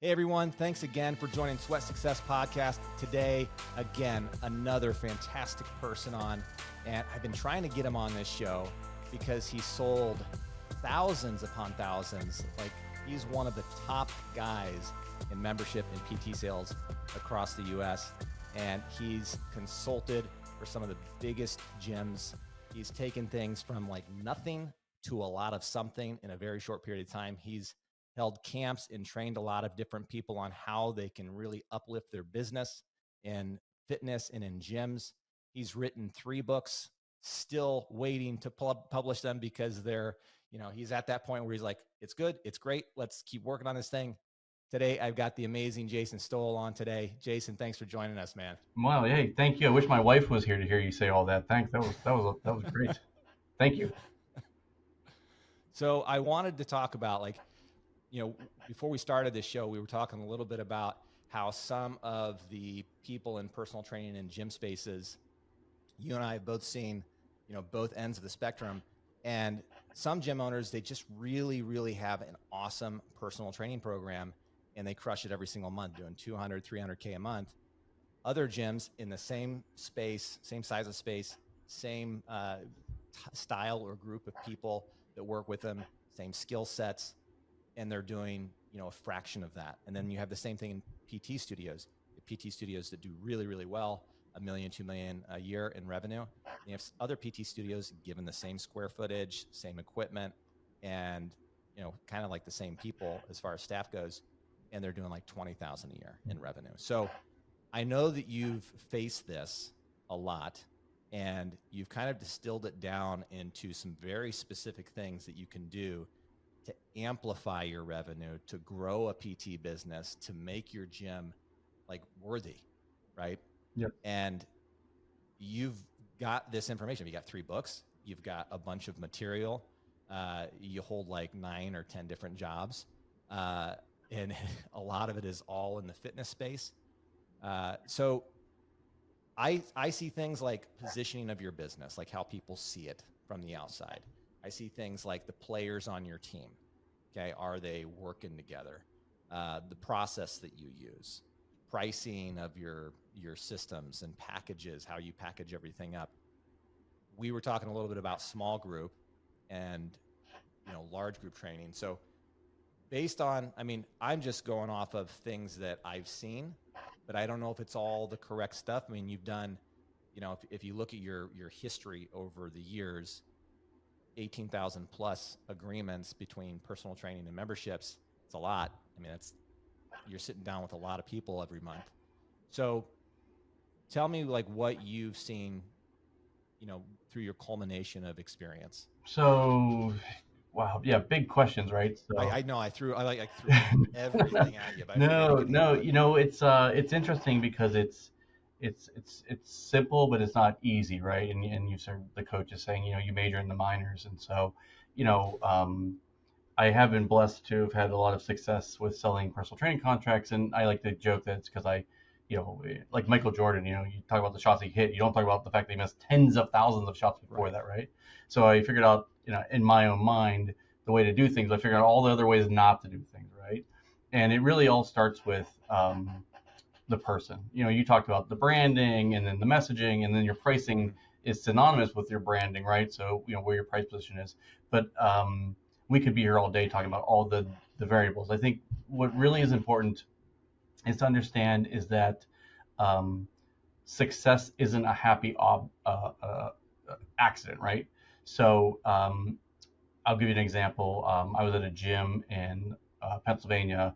Hey everyone, thanks again for joining Sweat Success Podcast. Today, again, another fantastic person on, and I've been trying to get him on this show because he sold thousands upon thousands. Like, he's one of the top guys in membership and PT sales across the US, and he's consulted for some of the biggest gyms. He's taken things from like nothing to a lot of something in a very short period of time. He's held camps and trained a lot of different people on how they can really uplift their business in fitness and in gyms. He's written 3 books, still waiting to publish them because he's at that point where he's like, it's good, it's great, let's keep working on this thing. Today, I've got the amazing Jason Stowell on today. Jason, thanks for joining us, man. Wow, hey, thank you. I wish my wife was here to hear you say all that. Thanks. That was great. Thank you. So I wanted to talk about, before we started this show, we were talking a little bit about how some of the people in personal training and gym spaces, you and I have both seen, both ends of the spectrum. And some gym owners, they just really, really have an awesome personal training program and they crush it every single month, doing 200, 300K a month. Other gyms in the same space, same size of space, same style or group of people that work with them, same skill sets, and they're doing, a fraction of that. And then you have the same thing in PT studios. The PT studios that do really, really well, $1 million, $2 million a year in revenue. And you have other PT studios given the same square footage, same equipment, and kind of like the same people as far as staff goes, and they're doing like 20,000 a year in revenue. So I know that you've faced this a lot, and you've kind of distilled it down into some very specific things that you can do to amplify your revenue, to grow a PT business, to make your gym like worthy, right? Yep. And you've got this information. You got 3 books. You've got a bunch of material. You hold like 9 or 10 different jobs. And a lot of it is all in the fitness space. So I see things like positioning of your business, like how people see it from the outside. I see things like the players on your team. Okay, are they working together? The process that you use, pricing of your systems and packages, how you package everything up. We were talking a little bit about small group and large group training. So based on, I'm just going off of things that I've seen, but I don't know if it's all the correct stuff. You've done, if you look at your history over the years, 18,000 plus agreements between personal training and memberships. It's a lot. You're sitting down with a lot of people every month. So tell me like what you've seen, through your culmination of experience. So, wow, yeah, big questions, right? So I know I threw everything at you, but I figured no, you could no, handle it. it's interesting because it's simple, but it's not easy, right? And you sort the coach is saying, you major in the minors, and so, you know, um, I have been blessed to have had a lot of success with selling personal training contracts, and I like to joke that it's because like Michael Jordan, you talk about the shots he hit, you don't talk about the fact that he missed tens of thousands of shots before Right. that, right? So I figured out, in my own mind, the way to do things. I figured out all the other ways not to do things, right? And it really all starts with the person. You talked about the branding and then the messaging, and then your pricing is synonymous with your branding, right? So where your price position is. But we could be here all day talking about all the variables. I think what really is important is to understand is that success isn't a happy accident, right? So I'll give you an example. I was at a gym in Pennsylvania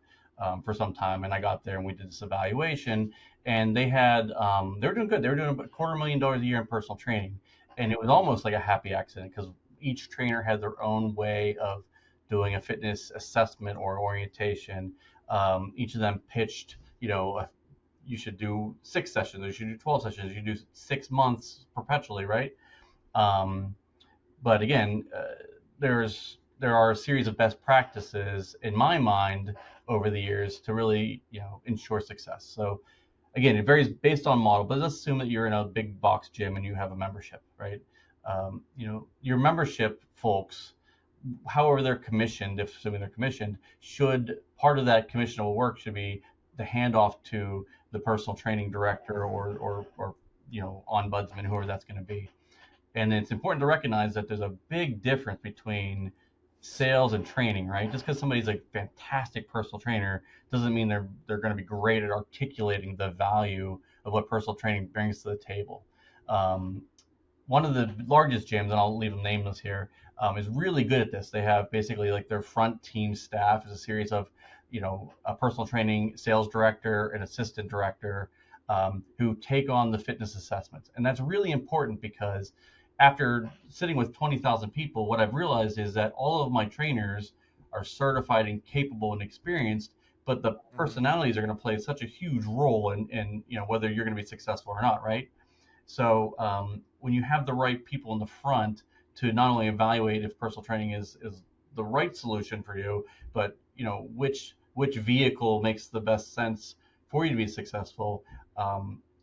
for some time, and I got there and we did this evaluation, and they were doing good. They were doing about $250,000 a year in personal training, and it was almost like a happy accident because each trainer had their own way of doing a fitness assessment or orientation. Each of them pitched, you should do 6 sessions, or you should do 12 sessions, you should do 6 months perpetually, right? Um, but again, there are a series of best practices in my mind over the years to really ensure success. So again, it varies based on model, but let's assume that you're in a big box gym and you have a membership, right? Your membership folks, however they're commissioned, if assuming they're commissioned, should part of that commissionable work should be the handoff to the personal training director or ombudsman, whoever that's going to be. And it's important to recognize that there's a big difference between sales and training, right? Just because somebody's a fantastic personal trainer doesn't mean they're going to be great at articulating the value of what personal training brings to the table. One of the largest gyms, and I'll leave them nameless here, is really good at this. They have basically like their front team staff is a series of, a personal training sales director, an assistant director, who take on the fitness assessments. And that's really important because after sitting with 20,000 people, what I've realized is that all of my trainers are certified and capable and experienced, but the personalities are going to play such a huge role in whether you're going to be successful or not, right? So when you have the right people in the front to not only evaluate if personal training is the right solution for you, but which vehicle makes the best sense for you to be successful,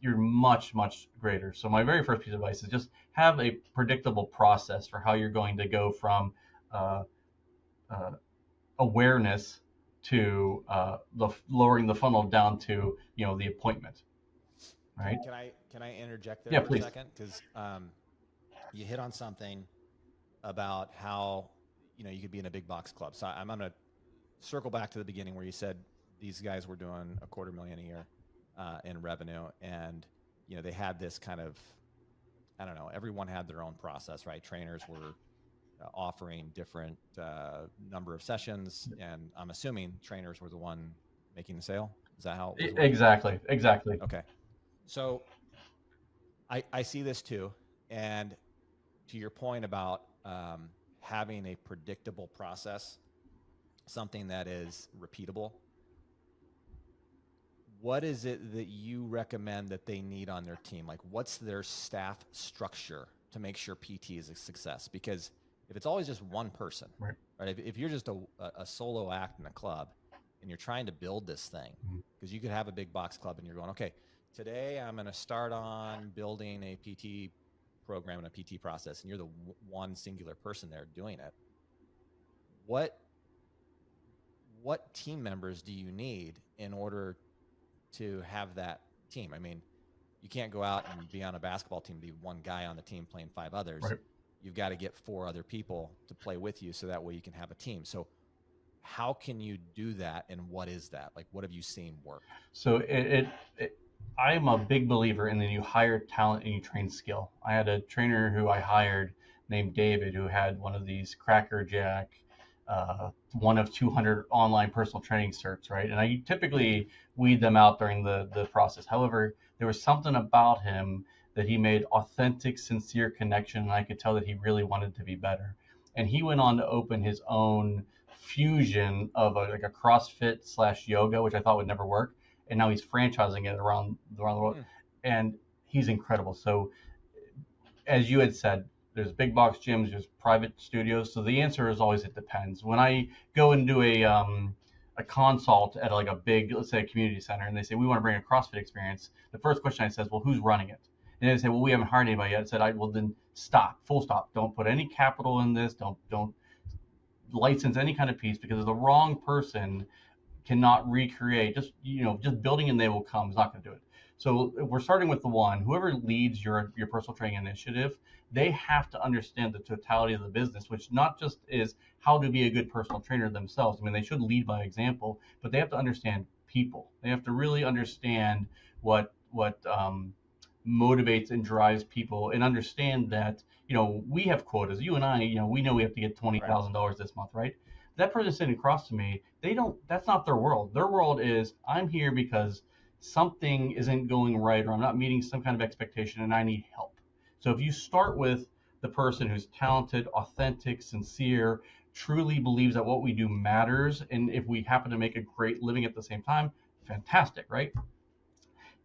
you're much greater. So my very first piece of advice is just have a predictable process for how you're going to go from awareness to lowering the funnel down to the appointment. Right. Can I interject there Yeah, for please. a second? Because you hit on something about how you could be in a big box club. So I'm gonna circle back to the beginning where you said these guys were doing $250,000 a year in revenue, and they had this kind of, I don't know, everyone had their own process, right? Trainers were offering different number of sessions, and I'm assuming trainers were the one making the sale. Is that how it was working? Exactly. Okay. So I see this too. And to your point about having a predictable process, something that is repeatable, what is it that you recommend that they need on their team? Like, what's their staff structure to make sure PT is a success? Because if it's always just one person, right? If you're just a solo act in a club and you're trying to build this thing, because you could have a big box club and you're going, okay, today I'm going to start on building a PT program and a PT process, and you're the one singular person there doing it. What team members do you need in order to have that team? I mean, you can't go out and be on a basketball team, be one guy on the team playing 5 others. Right. You've got to get 4 other people to play with you so that way you can have a team. So how can you do that, and what is that? Like, what have you seen work? So I'm a big believer in that you hire talent and you train skill. I had a trainer who I hired named David who had one of these Cracker Jack, one of 200 online personal training certs, right? And I typically weed them out during the process. However, there was something about him that he made authentic, sincere connection, and I could tell that he really wanted to be better. And he went on to open his own fusion of like a CrossFit / yoga, which I thought would never work. And now he's franchising it around the world, and he's incredible. So, as you had said, there's big box gyms, there's private studios. So the answer is always it depends. When I go and do a consult at like a big, let's say a community center, and they say we want to bring a CrossFit experience, the first question I say is, well, who's running it? And they say, well, we haven't hired anybody yet. I said, well, then stop, full stop. Don't put any capital in this. Don't license any kind of piece, because the wrong person cannot recreate. Just building and they will come is not going to do it. So we're starting with the one. Whoever leads your personal training initiative, they have to understand the totality of the business, which not just is how to be a good personal trainer themselves. I mean, they should lead by example, but they have to understand people. They have to really understand what motivates and drives people, and understand that we have quotas. You and I, we know we have to get $20,000 this month, right? That person sitting across to me, that's not their world. Their world is, I'm here because something isn't going right, or I'm not meeting some kind of expectation and I need help. So if you start with the person who's talented, authentic, sincere, truly believes that what we do matters, and if we happen to make a great living at the same time, fantastic, right?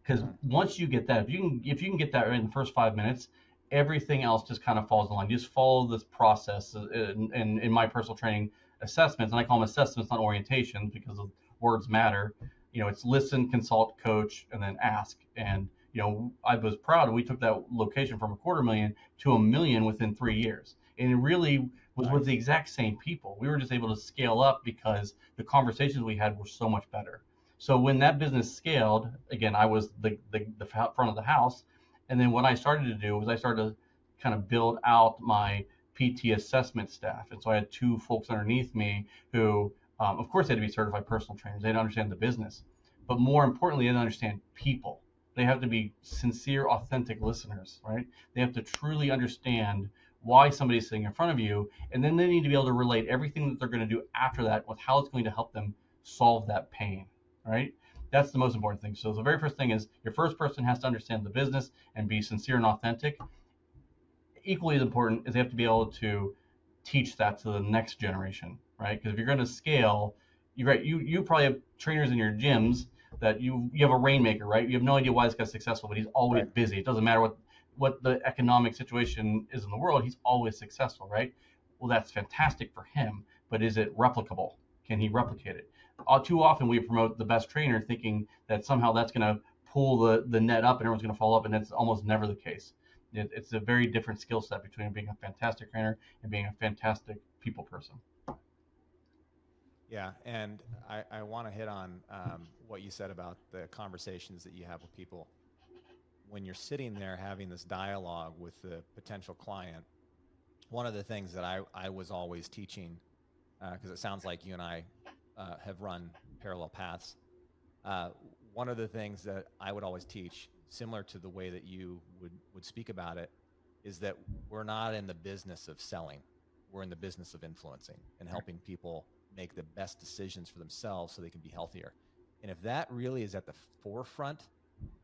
Because once you get that, if you can get that right in the first 5 minutes, everything else just kind of falls in line. You just follow this process in my personal training assessments, and I call them assessments, not orientations, because the words matter. It's listen, consult, coach, and then ask. And I was proud, we took that location from $250,000 to $1 million within 3 years. And it really was with the exact same people. We were just able to scale up because the conversations we had were so much better. So when that business scaled, again, I was the front of the house. And then what I started to do was I started to kind of build out my PT assessment staff. And so I had two folks underneath me who, of course, they had to be certified personal trainers. They had to understand the business. But more importantly, they had to understand people. They have to be sincere, authentic listeners, right? They have to truly understand why somebody's sitting in front of you. And then they need to be able to relate everything that they're going to do after that with how it's going to help them solve that pain, right? That's the most important thing. So the very first thing is your first person has to understand the business and be sincere and authentic. Equally as important is they have to be able to teach that to the next generation, right? Because if you're going to scale, you probably have trainers in your gyms that you have a rainmaker, right? You have no idea why this guy's successful, but he's always busy. It doesn't matter what the economic situation is in the world, he's always successful, right? Well, that's fantastic for him, but is it replicable? Can he replicate it? Too often we promote the best trainer thinking that somehow that's going to pull the net up and everyone's going to fall up, and that's almost never the case. It's a very different skill set between being a fantastic trainer and being a fantastic people person. Yeah, and I want to hit on what you said about the conversations that you have with people. When you're sitting there having this dialogue with the potential client, one of the things that I was always teaching, because it sounds like you and I have run parallel paths, one of the things that I would always teach, similar to the way that you would speak about it, is that we're not in the business of selling. We're in the business of influencing and helping people make the best decisions for themselves so they can be healthier. And if that really is at the forefront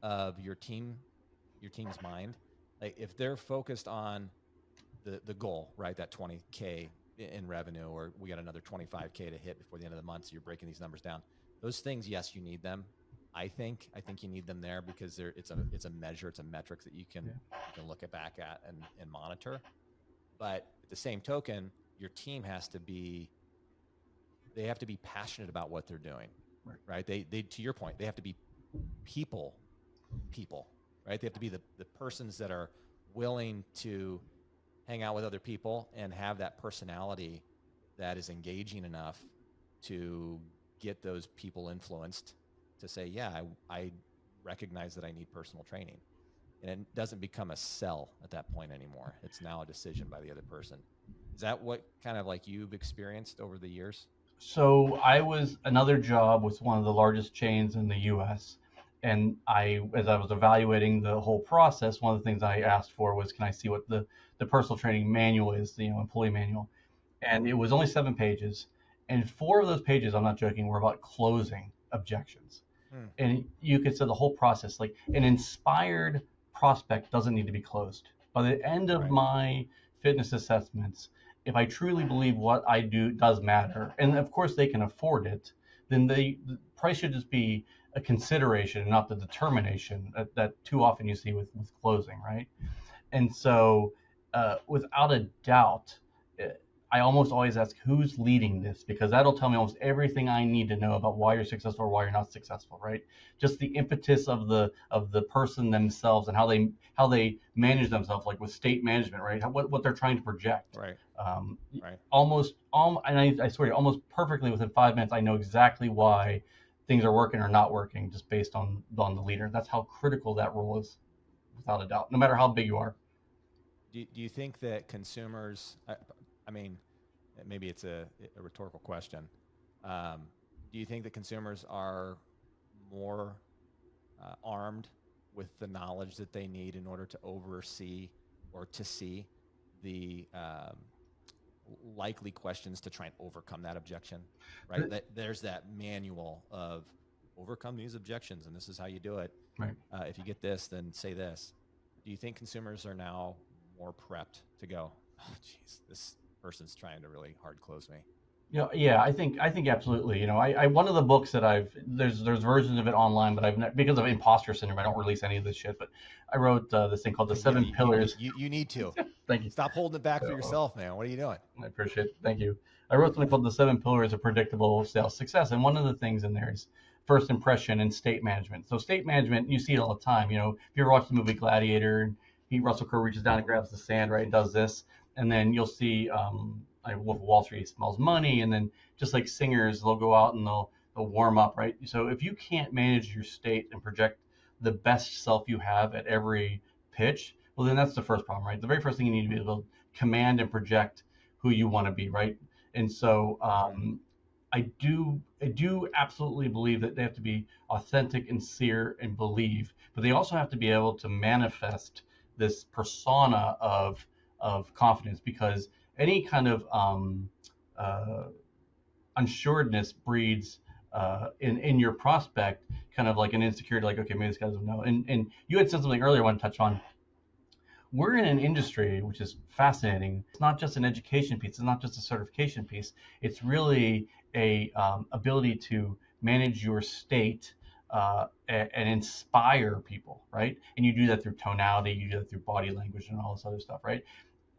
of your team's mind, like if they're focused on the goal, right, that 20K in revenue, or we got another 25K to hit before the end of the month, so you're breaking these numbers down. Those things, yes, you need them. I think you need them there because it's a measure, it's a metric that you can look back at and monitor. But at the same token, your team has to be passionate about what they're doing, right? They to your point, they have to be people, right? They have to be the persons that are willing to hang out with other people and have that personality that is engaging enough to get those people influenced to say, yeah, I recognize that I need personal training. And it doesn't become a sell at that point anymore. It's now a decision by the other person. Is that what kind of like you've experienced over the years? So I was another job with one of the largest chains in the U.S. And as I was evaluating the whole process, one of the things I asked for was, can I see what the personal training manual is, the employee manual? And it was only 7 pages. And 4 of those pages, I'm not joking, were about closing objections. And you could say the whole process, like an inspired prospect doesn't need to be closed. By the end of my fitness assessments, if I truly believe what I do does matter, and of course they can afford it, then the price should just be a consideration and not the determination that too often you see with closing, right? And so without a doubt, I almost always ask who's leading this, because that'll tell me almost everything I need to know about why you're successful or why you're not successful, right? Just the impetus of the person themselves and how they manage themselves, like with state management, right? What they're trying to project. Right. And I swear, almost perfectly within 5 minutes, I know exactly why things are working or not working, just based on the leader. That's how critical that role is, without a doubt, no matter how big you are. Do you think that consumers, I mean, maybe it's a rhetorical question. Do you think that consumers are more armed with the knowledge that they need in order to oversee or to see the likely questions to try and overcome that objection, right? There's that manual of overcome these objections, and this is how you do it. Right. If you get this, then say this. Do you think consumers are now more prepped to go, oh, geez, this person's trying to really hard close me? Yeah, I think absolutely. I one of the books that there's versions of it online, but because of imposter syndrome, I don't release any of this shit. But I wrote this thing called the 7 Pillars. You need to. Thank you. Stop holding it back for yourself, man. What are you doing? I appreciate it. Thank you. I wrote something called the 7 Pillars of Predictable Sales Success, and one of the things in there is first impression and state management. So state management, you see it all the time. If you ever watch the movie Gladiator, Russell Crowe reaches down and grabs the sand, right, and does this, and then you'll see Wolf of Wall Street smells money, and then just like singers, they'll go out and they'll warm up, right? So if you can't manage your state and project the best self you have at every pitch, well, then that's the first problem, right? The very first thing you need to be able to command and project who you want to be, right? And so I do absolutely believe that they have to be authentic and sincere and believe, but they also have to be able to manifest this persona of confidence, because any kind of unsuredness breeds in your prospect kind of like an insecurity, like, okay, maybe this guy doesn't know. And you had said something earlier I want to touch on. We're in an industry which is fascinating. It's not just an education piece. It's not just a certification piece. It's really a ability to manage your state and inspire people, right? And you do that through tonality, you do that through body language and all this other stuff, right?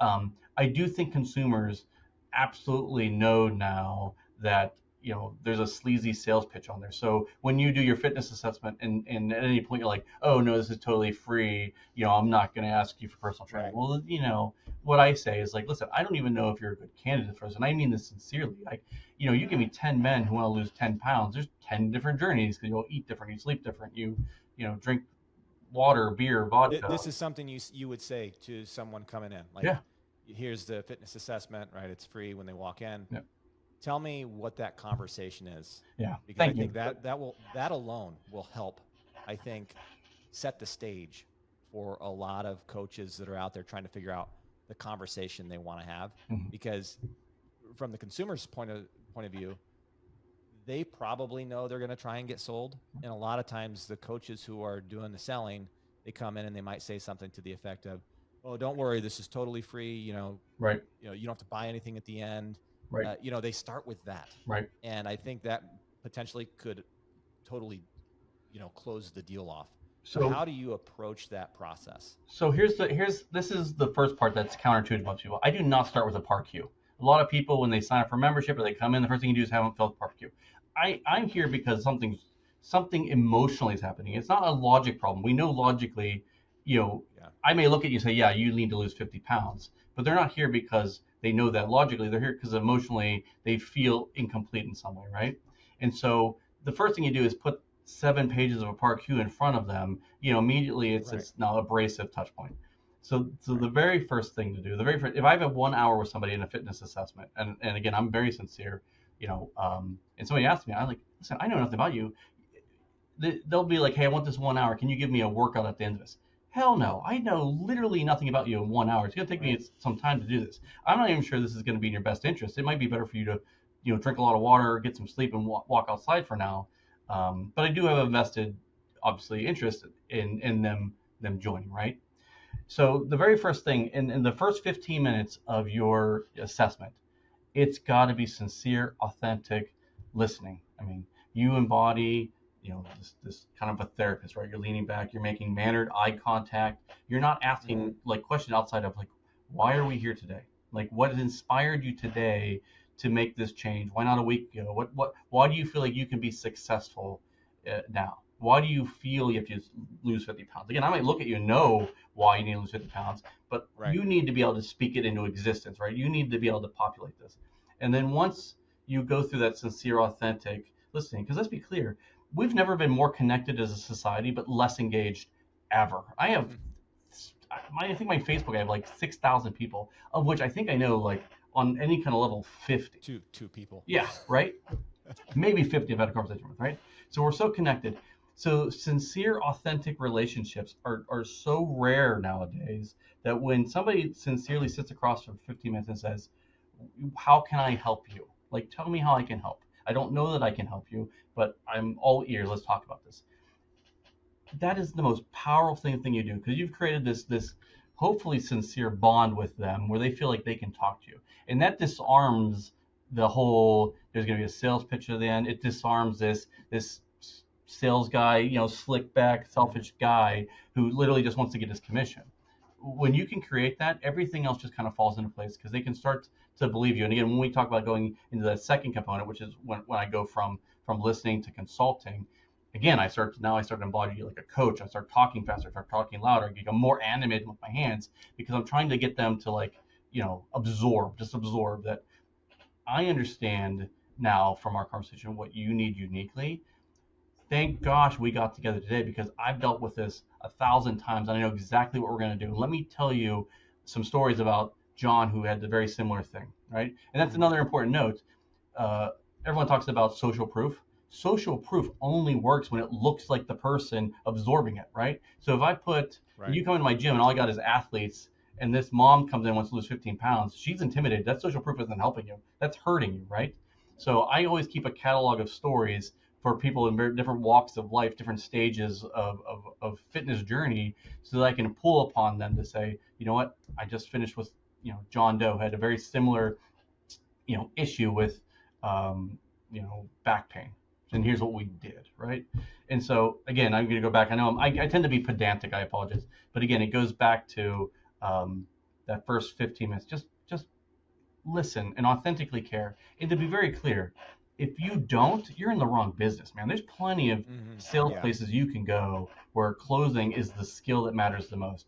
I do think consumers absolutely know now that there's a sleazy sales pitch on there. So when you do your fitness assessment and at any point you're like, oh no, this is totally free, I'm not going to ask you for personal training. Right. Well, what I say is like, listen, I don't even know if you're a good candidate for this, and I mean this sincerely. Like, you give me 10 men who want to lose 10 pounds. There's 10 different journeys, because you'll eat different, you sleep different, you drink water, beer, vodka. This is something you would say to someone coming in, like, Yeah. here's the fitness assessment, right? It's free when they walk in. Yeah. Tell me what that conversation is. Yeah. Because Thank I think you. that alone will help, I think, set the stage for a lot of coaches that are out there trying to figure out the conversation they want to have. Mhm. Because from the consumer's point of view, they probably know they're going to try and get sold. And a lot of times the coaches who are doing the selling, they come in and they might say something to the effect of, oh, don't worry, this is totally free. Right. You don't have to buy anything at the end. Right. They start with that. Right. And I think that potentially could totally, close the deal off. So how do you approach that process? So this is the first part that's counterintuitive to most people. I do not start with a par queue. A lot of people, when they sign up for membership or they come in, the first thing you do is have them fill out the par queue. I'm here because something emotionally is happening. It's not a logic problem. We know logically, I may look at you and say, yeah, you need to lose 50 pounds, but they're not here because they know that logically. They're here because emotionally they feel incomplete in some way, right? And so the first thing you do is put 7 pages of a par queue in front of them. Immediately it's Right. this now abrasive touch point. So the very first thing to do, if I have 1 hour with somebody in a fitness assessment, and again, I'm very sincere, and somebody asks me, I'm like, listen, I know nothing about you. They'll be like, hey, I want this 1 hour. Can you give me a workout at the end of this? Hell no. I know literally nothing about you in 1 hour. It's going to take me some time to do this. I'm not even sure this is going to be in your best interest. It might be better for you to, drink a lot of water, get some sleep, and walk outside for now. But I do have a vested, obviously, interest in them joining, right? So the very first thing, in the first 15 minutes of your assessment, it's got to be sincere, authentic listening. I mean, you embody, this kind of a therapist, right? You're leaning back, you're making mannered eye contact. You're not asking like questions outside of like, why are we here today? Like, what has inspired you today to make this change? Why not a week ago? Why do you feel like you can be successful now? Why do you feel you have to lose 50 pounds? Again, I might look at you and know why you need to lose 50 pounds, but you need to be able to speak it into existence, right? You need to be able to populate this. And then once you go through that sincere, authentic listening, because let's be clear, we've never been more connected as a society, but less engaged ever. I think my Facebook, I have like 6,000 people, of which I think I know like on any kind of level 50. Two people. Yeah, right? Maybe 50 I've had a conversation with, right? So we're so connected. So sincere, authentic relationships are so rare nowadays that when somebody sincerely sits across for 15 minutes and says, how can I help you? Like, tell me how I can help. I don't know that I can help you, but I'm all ears. Let's talk about this. That is the most powerful thing you do, because you've created this hopefully sincere bond with them where they feel like they can talk to you. And that disarms the whole, there's going to be a sales pitch at the end. It disarms this sales guy, slick back, selfish guy who literally just wants to get his commission. When you can create that, everything else just kind of falls into place, because they can start to believe you. And again, when we talk about going into that second component, which is when I go from listening to consulting, again, I start to embody like a coach. I start talking faster, I start talking louder, I become more animated with my hands, because I'm trying to get them to absorb that I understand now from our conversation what you need uniquely. Thank gosh we got together today because I've dealt with this 1,000 times and I know exactly what we're going to do. Let me tell you some stories about John who had the very similar thing, right? And that's Mm-hmm. another important note. uh, Everyone talks about social proof. Social proof only works when it looks like the person absorbing it, right? So if I put, Right. you come into my gym and all I got is athletes, and this mom comes in and wants to lose 15 pounds, she's intimidated. That social proof isn't helping you. That's hurting you, right? So I always keep a catalog of stories for people in very different walks of life, different stages of fitness journey, so that I can pull upon them to say, you know what, I just finished with, John Doe had a very similar, issue with, back pain. And here's what we did, right? And so again, I'm going to go back. I know I tend to be pedantic. I apologize, but again, it goes back to, that first 15 minutes. Just listen and authentically care. And to be very clear, if you don't, you're in the wrong business, man. There's plenty of Mm-hmm. sales Yeah. places you can go where closing is the skill that matters the most.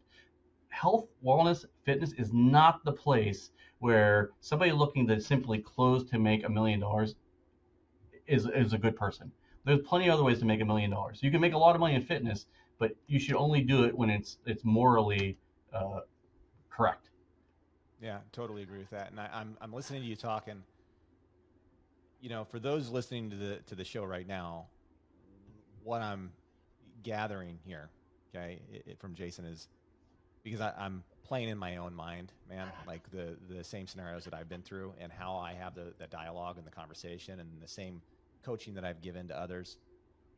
Health, wellness, fitness is not the place where somebody looking to simply close to make $1 million is a good person. There's plenty of other ways to make $1 million. You can make a lot of money in fitness, but you should only do it when it's morally, uh, correct. Yeah. Totally agree with that. And I'm listening to you talk, and for those listening to the show right now, what I'm gathering here, okay, from Jason is because I'm playing in my own mind, man, like the same scenarios that I've been through and how I have the dialogue and the conversation and the same coaching that I've given to others.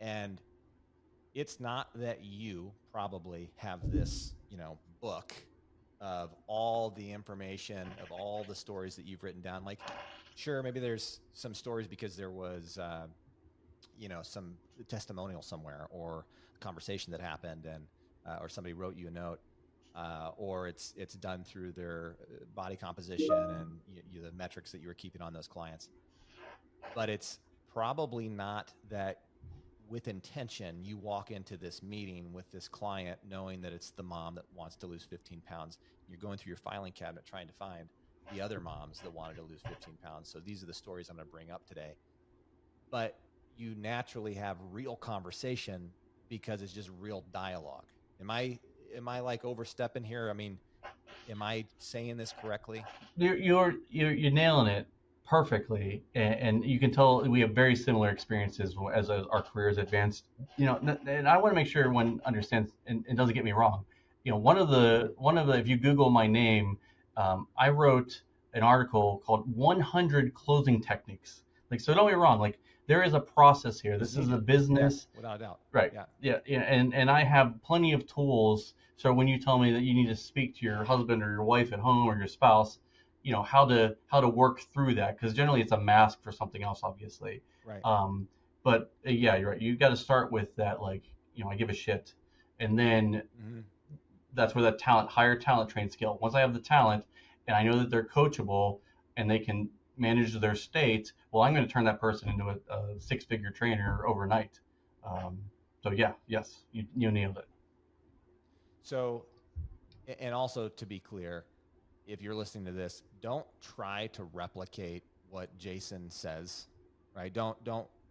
And it's not that you probably have this, book of all the information of all the stories that you've written down. Like, sure, maybe there's some stories because there was, some testimonial somewhere or a conversation that happened, and or somebody wrote you a note, or it's done through their body composition and the metrics that you were keeping on those clients. But it's probably not that with intention you walk into this meeting with this client knowing that it's the mom that wants to lose 15 pounds. You're going through your filing cabinet trying to find the other moms that wanted to lose 15 pounds. So these are the stories I'm going to bring up today. But you naturally have real conversation because it's just real dialogue. Am I like overstepping here? I mean, am I saying this correctly? You're nailing it perfectly, and you can tell we have very similar experiences as our careers advanced. And I want to make sure everyone understands and doesn't get me wrong. Mm-hmm. One of the if you Google my name, I wrote an article called 100 Closing Techniques. Like, so don't get me wrong. Like, there is a process here. Is This is a needed. Yeah, business. without a doubt. Right. Yeah. Yeah. Yeah. And I have plenty of tools. So when you tell me that you need to speak to your husband or your wife at home or your spouse, how to work through that, because generally it's a mask for something else, obviously. Right. Um, but yeah, you're right. You got to start with that, like, I give a shit, and then Mm-hmm. that's where that talent, higher talent trained skill. Once I have the talent, and I know that they're coachable and they can manage their state, well, I'm going to turn that person into a six-figure trainer overnight. Um, so yeah, yes, you nailed it. So, and also to be clear, if you're listening to this, don't try to replicate what Jason says, right? Don't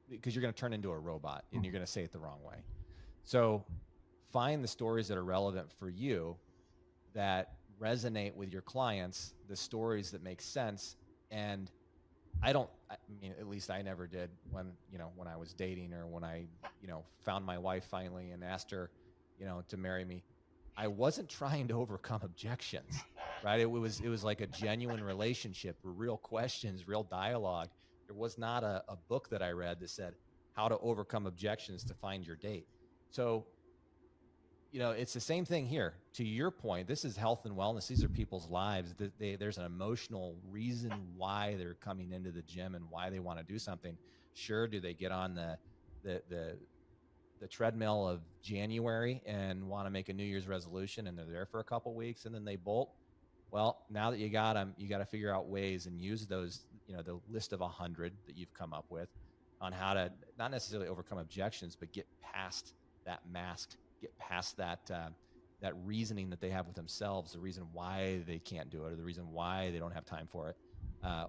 because you're going to turn into a robot and you're going to say it the wrong way. So, find the stories that are relevant for you, that resonate with your clients, the stories that make sense. And I mean, at least I never did when I was dating, or when I, found my wife finally and asked her, to marry me. I wasn't trying to overcome objections, right? It was like a genuine relationship, real questions, real dialogue. There was not a book that I read that said how to overcome objections to find your date. So, it's the same thing here. To your point, this is health and wellness. These are people's lives. There's an emotional reason why they're coming into the gym and why they want to do something. Sure, do they get on the the the treadmill of January and want to make a New Year's resolution, and they're there for a couple weeks and then they bolt? Well, now that you got them, you got to figure out ways and use those, the list of 100 that you've come up with on how to not necessarily overcome objections, but get past that mask, get past that reasoning that they have with themselves, the reason why they can't do it, or the reason why they don't have time for it.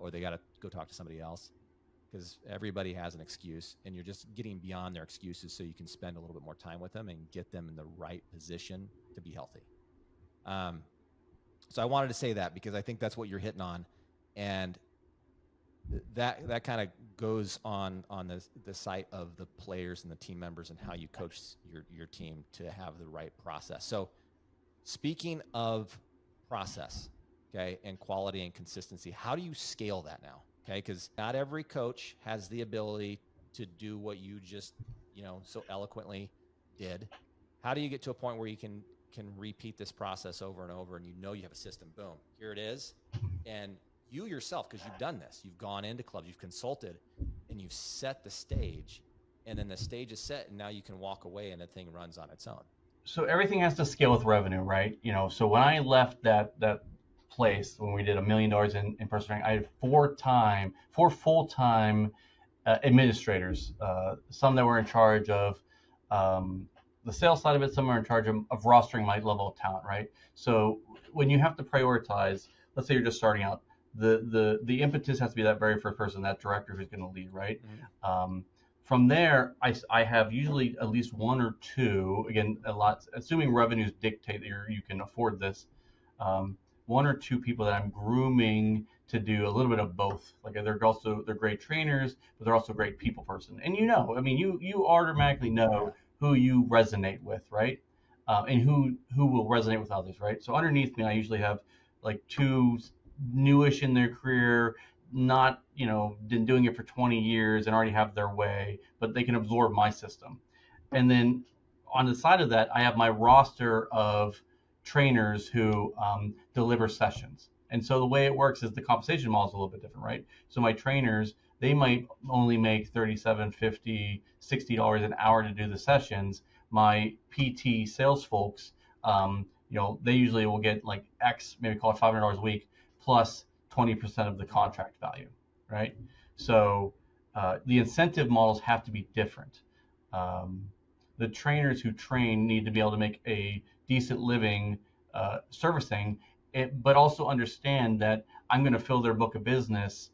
or they got to go talk to somebody else, because everybody has an excuse, and you're just getting beyond their excuses so you can spend a little bit more time with them and get them in the right position to be healthy. So I wanted to say that because I think that's what you're hitting on, and that kind of goes on the site of the players and the team members and how you coach your team to have the right process. So speaking of process, okay, and quality and consistency, how do you scale that now? Okay, because not every coach has the ability to do what you just, so eloquently did. How do you get to a point where you can repeat this process over and over, and you have a system? Boom, here it is. And you yourself, because you've done this, you've gone into clubs, you've consulted, and you've set the stage, and then the stage is set, and now you can walk away and the thing runs on its own. So everything has to scale with revenue, right? So when I left that place, when we did $1 million in personal training, I had four full-time administrators, some that were in charge of the sales side of it, some were in charge of rostering my level of talent, right? So when you have to prioritize, let's say you're just starting out, the impetus has to be that very first person, that director who's going to lead, right? Mm-hmm. From there, I have usually at least one or two, again, a lot, assuming revenues dictate that you can afford this, one or two people that I'm grooming to do a little bit of both. Like they're great trainers, but they're also a great people person. And you automatically know who you resonate with, right? And who will resonate with others, right? So underneath me, I usually have like two newish in their career, not been doing it for 20 years and already have their way, but they can absorb my system. And then on the side of that, I have my roster of trainers who deliver sessions. And so the way it works is the compensation model is a little bit different, right? So my trainers, they might only make $37, $50, $60 an hour to do the sessions. My PT sales folks, they usually will get like X, maybe call it $500 a week, plus 20% of the contract value, right? So the incentive models have to be different. The trainers who train need to be able to make a decent living servicing it, but also understand that I'm going to fill their book of business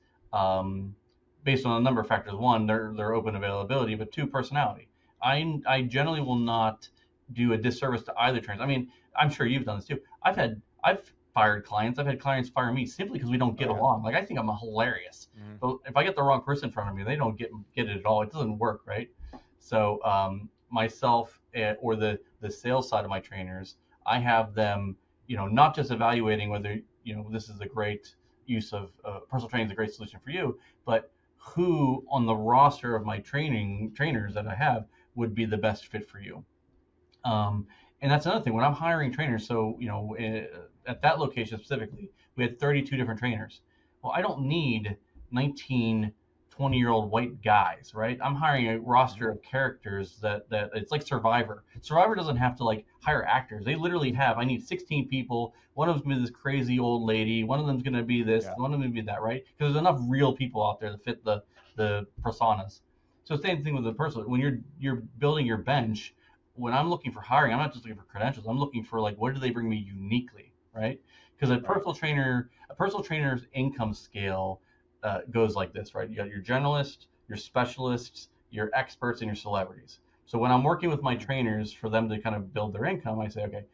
based on a number of factors. One, their open availability, but two, personality. I generally will not do a disservice to either trainers. I mean, I'm sure you've done this too. I've fired clients. I've had clients fire me simply because we don't get along. Like I think I'm hilarious, but if I get the wrong person in front of me, they don't get it at all. It doesn't work, right? So myself or the sales side of my trainers, I have them, not just evaluating whether this is a great use of personal training is a great solution for you, but who on the roster of my trainers that I have would be the best fit for you. And that's another thing when I'm hiring trainers. So at that location specifically, we had 32 different trainers. Well, I don't need 19, 20-year-old white guys, right? I'm hiring a roster of characters that it's like Survivor. Survivor doesn't have to like hire actors. They literally have, I need 16 people. One of them is this crazy old lady. One of them's going to be this. One of them going to be that, right? Because there's enough real people out there that fit the personas. So same thing with the person. When you're building your bench, when I'm looking for hiring, I'm not just looking for credentials. I'm looking for like, what do they bring me uniquely, right? Because a personal trainer's income scale goes like this, right? You got your generalists, your specialists, your experts, and your celebrities. So when I'm working with my trainers for them to kind of build their income, I say, okay,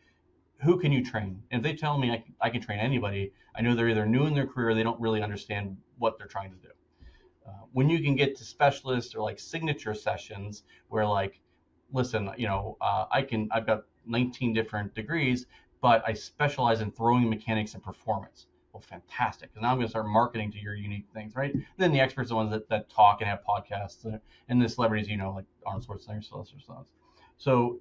who can you train? And if they tell me I can train anybody, I know they're either new in their career or they don't really understand what they're trying to do. When you can get to specialists or like signature sessions where like, listen, I've got 19 different degrees, but I specialize in throwing mechanics and performance. Well, fantastic. Because now I'm going to start marketing to your unique things, right? And then the experts are the ones that talk and have podcasts, and the celebrities, like Arnold Schwarzenegger, Sylvester Stallone. So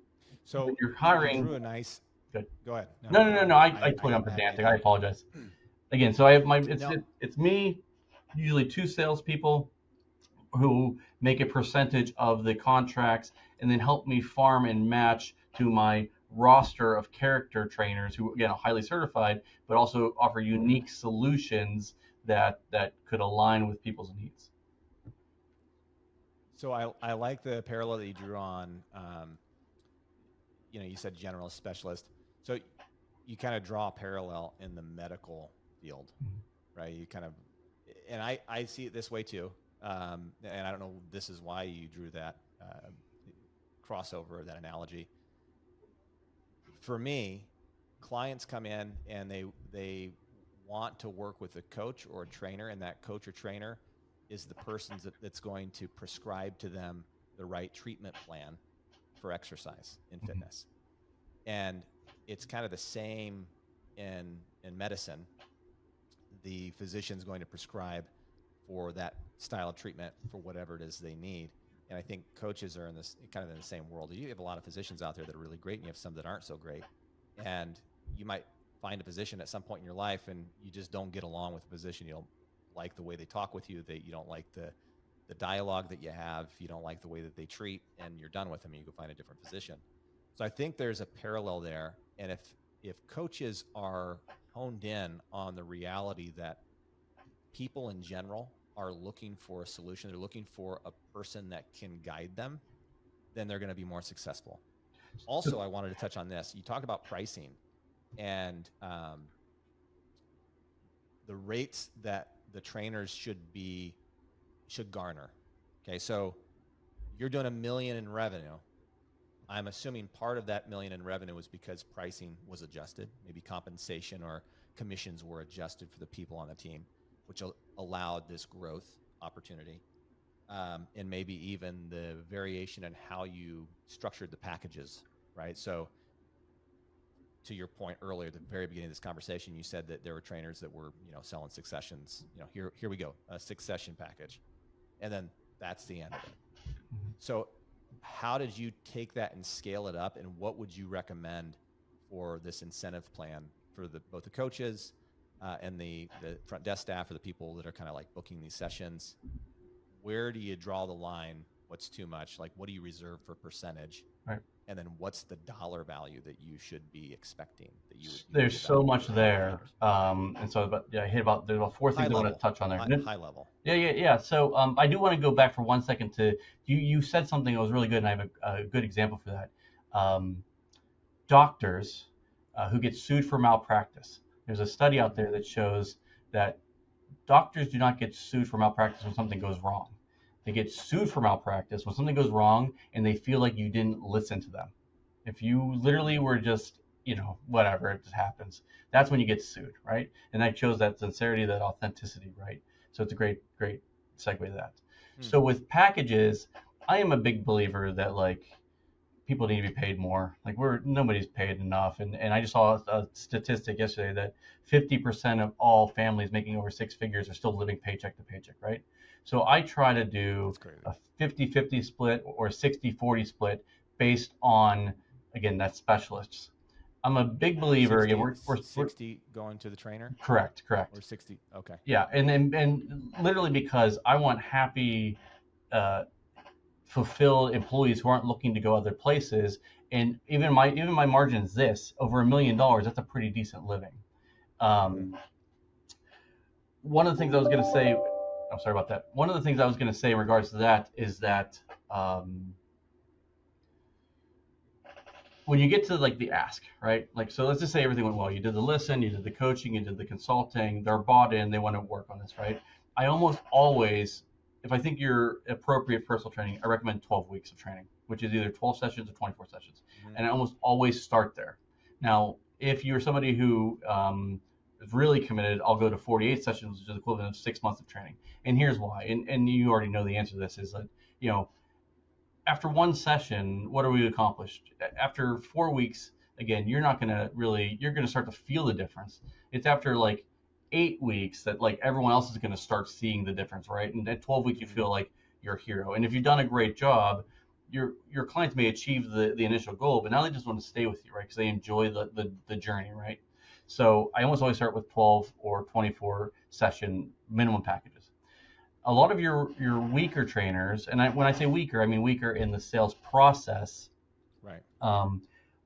when you're hiring, you drew a nice. Good. Go ahead. No. I told you I'm pedantic. I apologize. Again, so I have it's me, usually two salespeople who make a percentage of the contracts and then help me farm and match to my roster of character trainers who, again, are highly certified, but also offer unique solutions that could align with people's needs. So I like the parallel that you drew on, you said generalist, specialist. So you kind of draw a parallel in the medical field, right? You kind of, and I see it this way too. And I don't know, this is why you drew that crossover, that analogy. For me, clients come in and they want to work with a coach or a trainer, and that coach or trainer is the person that's going to prescribe to them the right treatment plan for exercise and fitness. And it's kind of the same in medicine. The physician's going to prescribe for that style of treatment for whatever it is they need. And I think coaches are in this kind of in the same world. You have a lot of physicians out there that are really great, and you have some that aren't so great. And you might find a physician at some point in your life, and you just don't get along with the physician. You don't like the way they talk with you. You don't like the dialogue that you have. You don't like the way that they treat, and you're done with them, and you go find a different physician. So I think there's a parallel there. And if coaches are honed in on the reality that people in general are looking for a solution, they're looking for a person that can guide them, then they're going to be more successful. Also, I wanted to touch on this. You talked about pricing and the rates that the trainers should garner. Okay, so you're doing $1 million in revenue. I'm assuming part of that $1 million in revenue was because pricing was adjusted, maybe compensation or commissions were adjusted for the people on the team, which allowed this growth opportunity. And maybe even the variation in how you structured the packages, right? So to your point earlier, at the very beginning of this conversation, you said that there were trainers that were, selling 6 sessions. Here we go, a 6-session package. And then that's the end of it. So how did you take that and scale it up? And what would you recommend for this incentive plan for both the coaches and the front desk staff, or the people that are kind of like booking these sessions? Where do you draw the line? What's too much? Like, what do you reserve for percentage? Right. And then what's the dollar value that you should be expecting that you would? There's so much there. And so, there's about 4 things I want to touch on there. High level. Yeah. So I do want to go back for 1 second to, you said something that was really good, and I have a good example for that. Doctors who get sued for malpractice. There's a study out there that shows that doctors do not get sued for malpractice when something goes wrong. They get sued for malpractice when something goes wrong and they feel like you didn't listen to them. If you literally were just, whatever, it just happens. That's when you get sued, right? And that shows that sincerity, that authenticity, right? So it's a great segue to that. So with packages, I am a big believer that people need to be paid more. Nobody's paid enough. And I just saw a statistic yesterday that 50% of all families making over 6 figures are still living paycheck to paycheck, right? So I try to do a 50-50 split or a 60-40 split based on, again, that's specialists. I'm a big believer. 60, we're 60 going to the trainer? Correct. Or 60, okay. Yeah, and literally because I want happy, fulfilled employees who aren't looking to go other places. And even my margin is this, over $1 million. That's a pretty decent living. One of the things I was going to say, I'm sorry about that. One of the things I was going to say in regards to that is that when you get to the ask, right? So let's just say everything went well. You did the listen, you did the coaching, you did the consulting. They're bought in. They want to work on this, right? I almost always, if I think you're appropriate personal training, I recommend 12 weeks of training, which is either 12 sessions or 24 sessions. And I almost always start there. Now, if you're somebody who is really committed, I'll go to 48 sessions, which is equivalent of 6 months of training. And here's why. And you already know the answer to this is that, after one session, what are we accomplished? After 4 weeks, again, you're going to start to feel the difference. It's after 8 weeks that everyone else is going to start seeing the difference, right? And at 12 weeks, you feel like you're a hero. And if you've done a great job, your clients may achieve the initial goal, but now they just want to stay with you, right? Because they enjoy the journey, right? So I almost always start with 12 or 24 session minimum packages. A lot of your weaker trainers, and when I say weaker, I mean weaker in the sales process, right?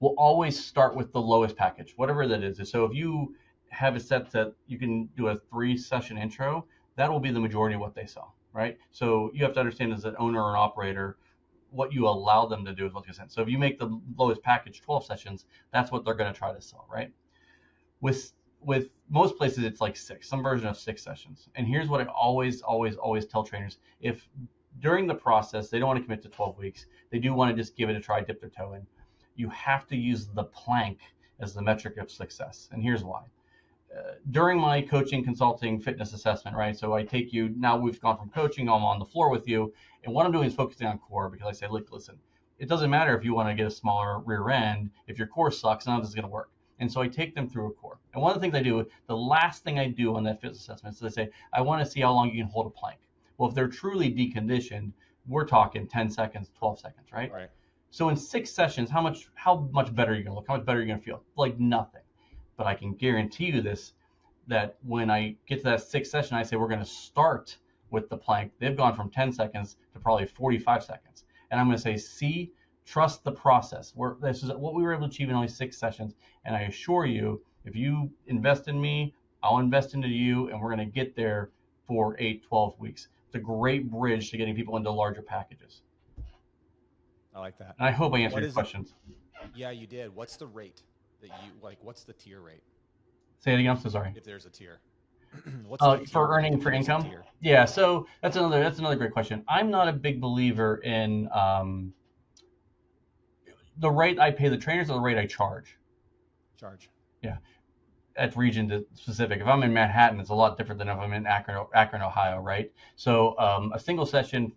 Will always start with the lowest package, whatever that is. So if you have it set that you can do a 3-session intro, that will be the majority of what they sell, right? So you have to understand as an owner or an operator, what you allow them to do is what you send. So if you make the lowest package 12 sessions, that's what they're going to try to sell, right? With with most places it's like six, some version of 6 sessions. And here's what I always tell trainers: if during the process they don't want to commit to 12 weeks, they do want to just give it a try, dip their toe in, you have to use the plank as the metric of success. And here's why. During my coaching, consulting, fitness assessment, right? So I take you, now we've gone from coaching, I'm on the floor with you, and what I'm doing is focusing on core, because I say, look, listen, it doesn't matter if you want to get a smaller rear end, if your core sucks, none of this is going to work. And so I take them through a core. And one of the things I do, the last thing I do on that fitness assessment is I say, I want to see how long you can hold a plank. Well, if they're truly deconditioned, we're talking 10 seconds, 12 seconds, right? Right. So in 6 sessions, how much better are you going to look? How much better are you going to feel? Like nothing. But I can guarantee you this, that when I get to that 6th session, I say we're going to start with the plank. They've gone from 10 seconds to probably 45 seconds. And I'm going to say, see, trust the process. This is what we were able to achieve in only 6 sessions. And I assure you, if you invest in me, I'll invest into you, and we're going to get there for 8, 12 weeks. It's a great bridge to getting people into larger packages. I like that. And I hope I answered your questions. Yeah, you did. What's the rate that you like? What's the tier rate? Say it again. I'm so sorry. If there's a tier. What's for earning for income? Yeah, so that's another great question. I'm not a big believer in the rate I pay the trainers or the rate I charge. Yeah, that's region specific. If I'm in Manhattan, it's a lot different than if I'm in Akron, Ohio, right? So a single session,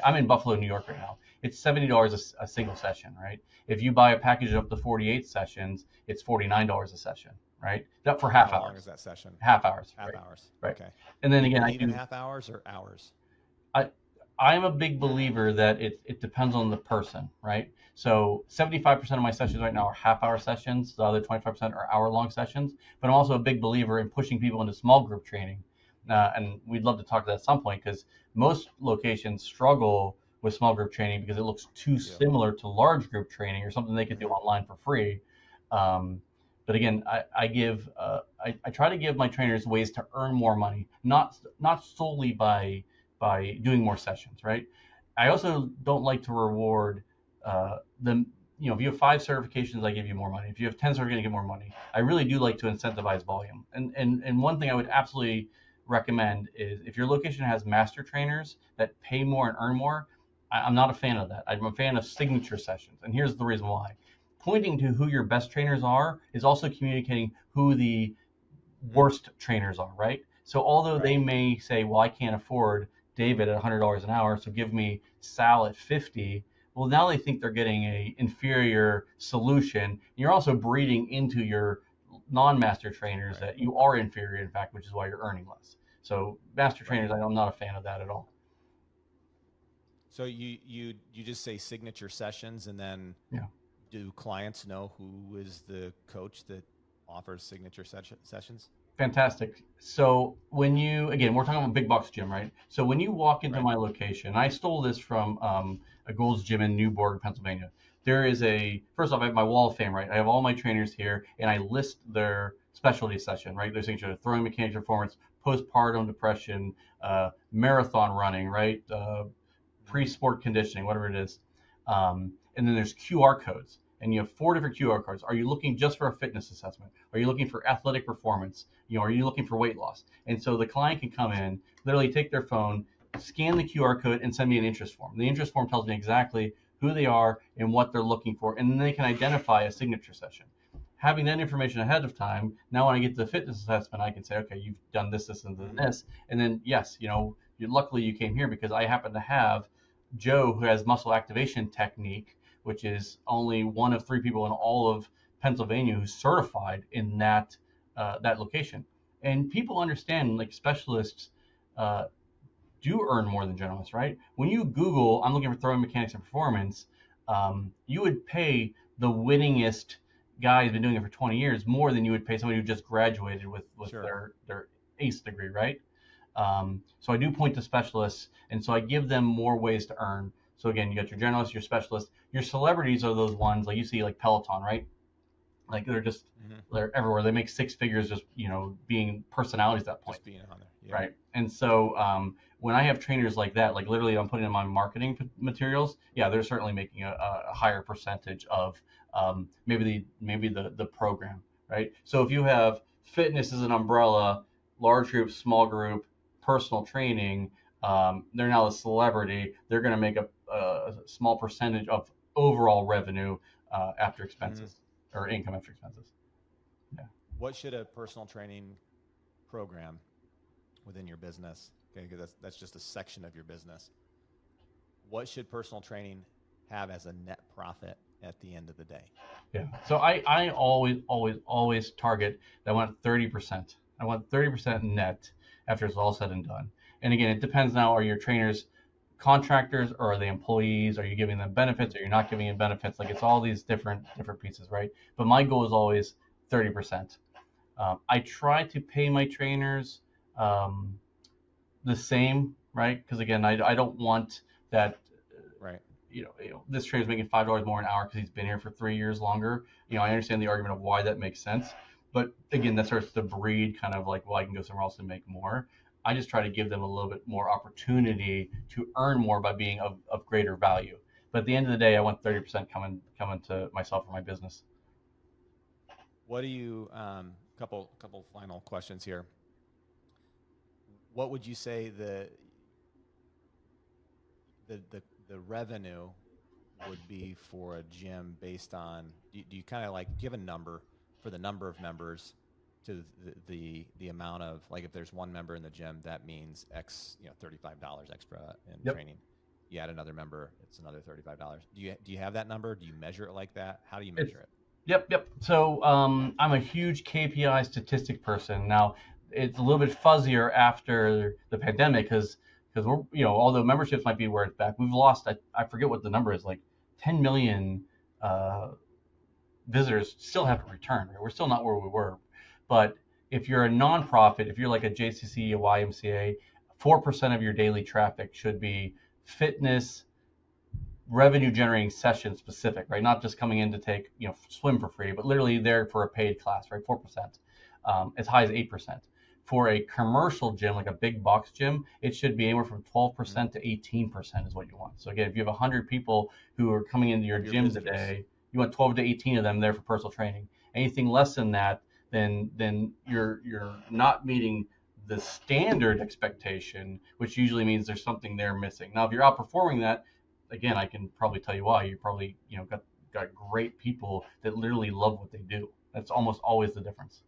I'm in Buffalo, New York right now. It's $70 a single session, right? If you buy a package of up to 48 sessions, it's $49 a session, right? That for half hours. How long is that session? Half hours. Half right? hours. Right. Okay. And then again, in half hours or hours? I'm a big believer that it depends on the person, right? So 75% of my sessions right now are half-hour sessions. The other 25% are hour-long sessions. But I'm also a big believer in pushing people into small group training. And we'd love to talk to that at some point, because most locations struggle with small group training because it looks too similar to large group training or something they could do online for free. But again, I try to give my trainers ways to earn more money, not solely by doing more sessions, right? I also don't like to reward them. You know, if you have 5 certifications, I give you more money. If you have 10 certifications, I give more money. I really do like to incentivize volume. And one thing I would absolutely recommend is, if your location has master trainers that pay more and earn more, I'm not a fan of that. I'm a fan of signature sessions. And here's the reason why. Pointing to who your best trainers are is also communicating who the worst trainers are, right? So although they may say, well, I can't afford David at $100 an hour, so give me Sal at 50. Well, now they think they're getting a inferior solution. You're also breeding into your non-master trainers that you are inferior, in fact, which is why you're earning less. So master trainers, I'm not a fan of that at all. So you just say signature sessions, and then do clients know who is the coach that offers signature sessions? Fantastic. So when we're talking about big box gym, right? So when you walk into my location, I stole this from a Gold's Gym in Newburgh, Pennsylvania. There is first off, I have my wall of fame, right? I have all my trainers here, and I list their specialty session, right? Their signature: throwing mechanics performance, postpartum depression, marathon running, right? Pre-sport conditioning, whatever it is. And then there's QR codes. And you have 4 different QR codes. Are you looking just for a fitness assessment? Are you looking for athletic performance? Are you looking for weight loss? And so the client can come in, literally take their phone, scan the QR code, and send me an interest form. The interest form tells me exactly who they are and what they're looking for, and then they can identify a signature session. Having that information ahead of time, now when I get to the fitness assessment, I can say, okay, you've done this, this, and this. And then, yes, luckily you came here because I happen to have Joe, who has muscle activation technique, which is only one of 3 people in all of Pennsylvania who's certified in that location. And people understand, like, specialists do earn more than generalists, right? When you Google, I'm looking for throwing mechanics and performance, you would pay the winningest guy who's been doing it for 20 years more than you would pay somebody who just graduated with their ACE degree, right? So I do point to specialists, and so I give them more ways to earn. So again, you got your generalists, your specialists. Your celebrities are those ones, like you see, like Peloton, right? Like they're just they're everywhere. They make 6 figures just being personalities at that point. Just being on there, right? And so when I have trainers like that, like literally I'm putting in my marketing materials, they're certainly making a higher percentage of maybe the program, right? So if you have fitness is an umbrella, large group, small group, personal training. They're now a celebrity. They're going to make a small percentage of overall revenue after expenses or income after expenses. Yeah. What should a personal training program within your business, okay, because that's just a section of your business, what should personal training have as a net profit at the end of the day? Yeah. So I always target that I want 30%. I want 30% net after it's all said and done. And again, it depends now, are your trainers contractors or are they employees? Are you giving them benefits or you're not giving them benefits? Like it's all these different pieces, right? But my goal is always 30%. I try to pay my trainers the same, right? Because again, I don't want that. Right. This trainer's making $5 more an hour because he's been here for 3 years longer. I understand the argument of why that makes sense, but again, that starts to breed kind of like, well, I can go somewhere else and make more. I just try to give them a little bit more opportunity to earn more by being of greater value. But at the end of the day, I want 30% coming to myself or my business. What do you? Couple final questions here. What would you say the revenue would be for a gym based on? Do you kind of like give a number for the number of members to the amount of, like, if there's one member in the gym, that means X, $35 extra in training. You add another member, it's another $35. Do you have that number? Do you measure it like that? How do you measure it? Yep. So I'm a huge KPI statistic person. Now it's a little bit fuzzier after the pandemic because we're, although memberships might be where it's back, we've lost, I forget what the number is, like 10 million visitors still haven't returned. Right? We're still not where we were. But if you're a nonprofit, if you're like a JCC, a YMCA, 4% of your daily traffic should be fitness, revenue generating session specific, right? Not just coming in to take, swim for free, but literally there for a paid class, right? 4%, as high as 8%. For a commercial gym, like a big box gym, it should be anywhere from 12% to 18% is what you want. So again, if you have 100 people who are coming into your gym today, you want 12 to 18 of them there for personal training. Anything less than that, then you're not meeting the standard expectation, which usually means there's something there missing. Now, if you're outperforming that, again, I can probably tell you why. You probably got great people that literally love what they do. That's almost always the difference.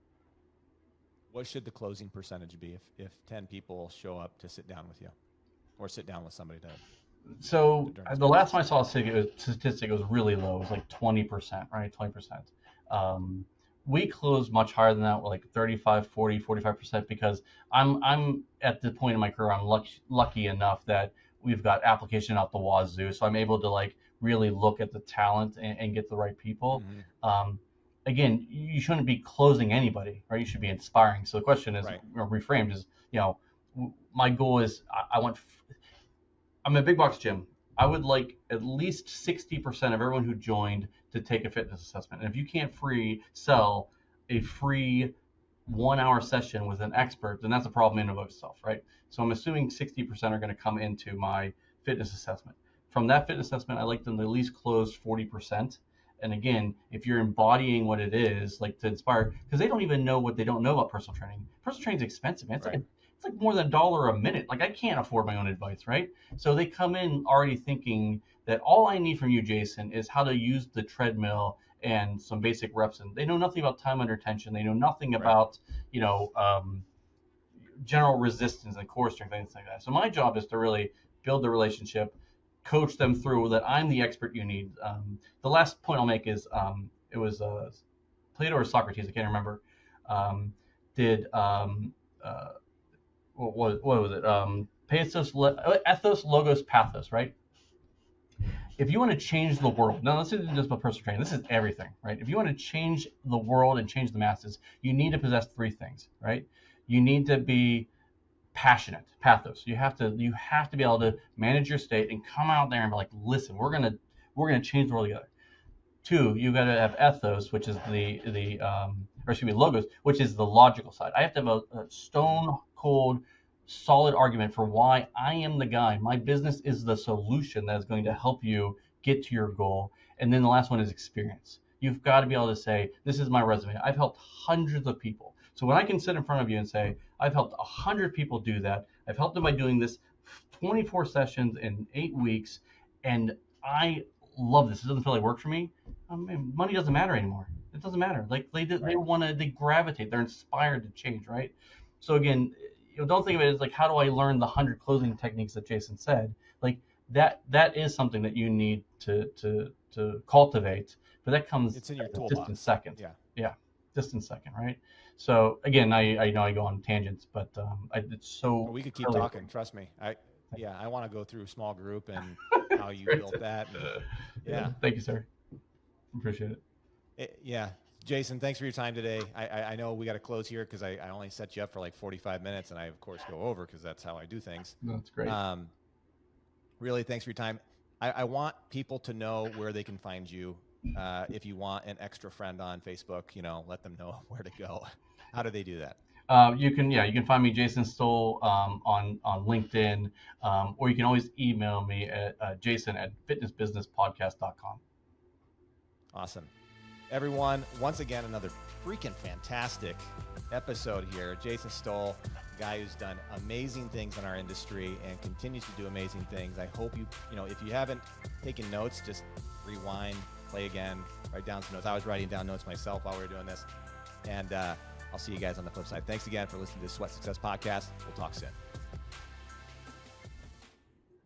What should the closing percentage be if 10 people show up to sit down with you, or sit down with somebody to? So the last time I saw a statistic, it was really low. It was like 20%, right? 20%. We closed much higher than that, like 35, 40, 45%, because I'm at the point in my career, I'm lucky enough that we've got application out the wazoo. So I'm able to like really look at the talent and get the right people. Mm-hmm. Again, you shouldn't be closing anybody, right? You should be inspiring. So the question is, reframed is, my goal is I'm a big box gym. I would like at least 60% of everyone who joined to take a fitness assessment. And if you can't sell a free 1 hour session with an expert, then that's a problem in and of itself, right? So I'm assuming 60% are going to come into my fitness assessment. From that fitness assessment, I like them to at least close 40%. And again, if you're embodying what it is, like to inspire, because they don't even know what they don't know about personal training. Personal training is expensive, man. It's like more than $1 a minute. Like I can't afford my own advice, right? So they come in already thinking that all I need from you, Jason, is how to use the treadmill and some basic reps. And they know nothing about time under tension. They know nothing about, general resistance and core strength, things like that. So my job is to really build the relationship, coach them through that I'm the expert you need. The last point I'll make is it was Plato or Socrates, I can't remember, what was it? Ethos, logos, pathos, right? If you want to change the world, now this isn't just about personal training, this is everything, right? If you want to change the world and change the masses, you need to possess 3 things, right? You need to be passionate, pathos. You have to be able to manage your state and come out there and be like, listen, we're gonna change the world together. 2, you've got to have ethos, which is logos, which is the logical side. I have to have a stone cold, solid argument for why I am the guy. My business is the solution that is going to help you get to your goal. And then the last one is experience. You've got to be able to say, this is my resume. I've helped hundreds of people. So when I can sit in front of you and say, I've helped 100 people do that, I've helped them by doing this 24 sessions in 8 weeks, and I love this. It doesn't feel like work for me. Money doesn't matter anymore. It doesn't matter. Like they want to, they gravitate. They're inspired to change, right? So again, don't think of it as like, how do I learn the 100 closing techniques that Jason said? Like that is something that you need to cultivate, but that comes it's in your a toolbox. distant second. Yeah, distant second, right? So again, I know I go on tangents, but it's so. Well, we could keep talking. Trust me. I want to go through small group and how you built that. And, yeah. Thank you, sir. Appreciate it. Yeah. Jason, thanks for your time today. I know we got to close here because I only set you up for like 45 minutes, and I of course go over because that's how I do things. That's great. Really, thanks for your time. I want people to know where they can find you. If you want an extra friend on Facebook, let them know where to go. How do they do that? You can find me, Jason Stowell, on LinkedIn, or you can always email me at jason@fitnessbusinesspodcast.com. Awesome. Everyone, once again, another freaking fantastic episode here. Jason Stowell, guy who's done amazing things in our industry and continues to do amazing things. I hope if you haven't taken notes, just rewind, play again, write down some notes. I was writing down notes myself while we were doing this. And I'll see you guys on the flip side. Thanks again for listening to the Sweat Success Podcast. We'll talk soon.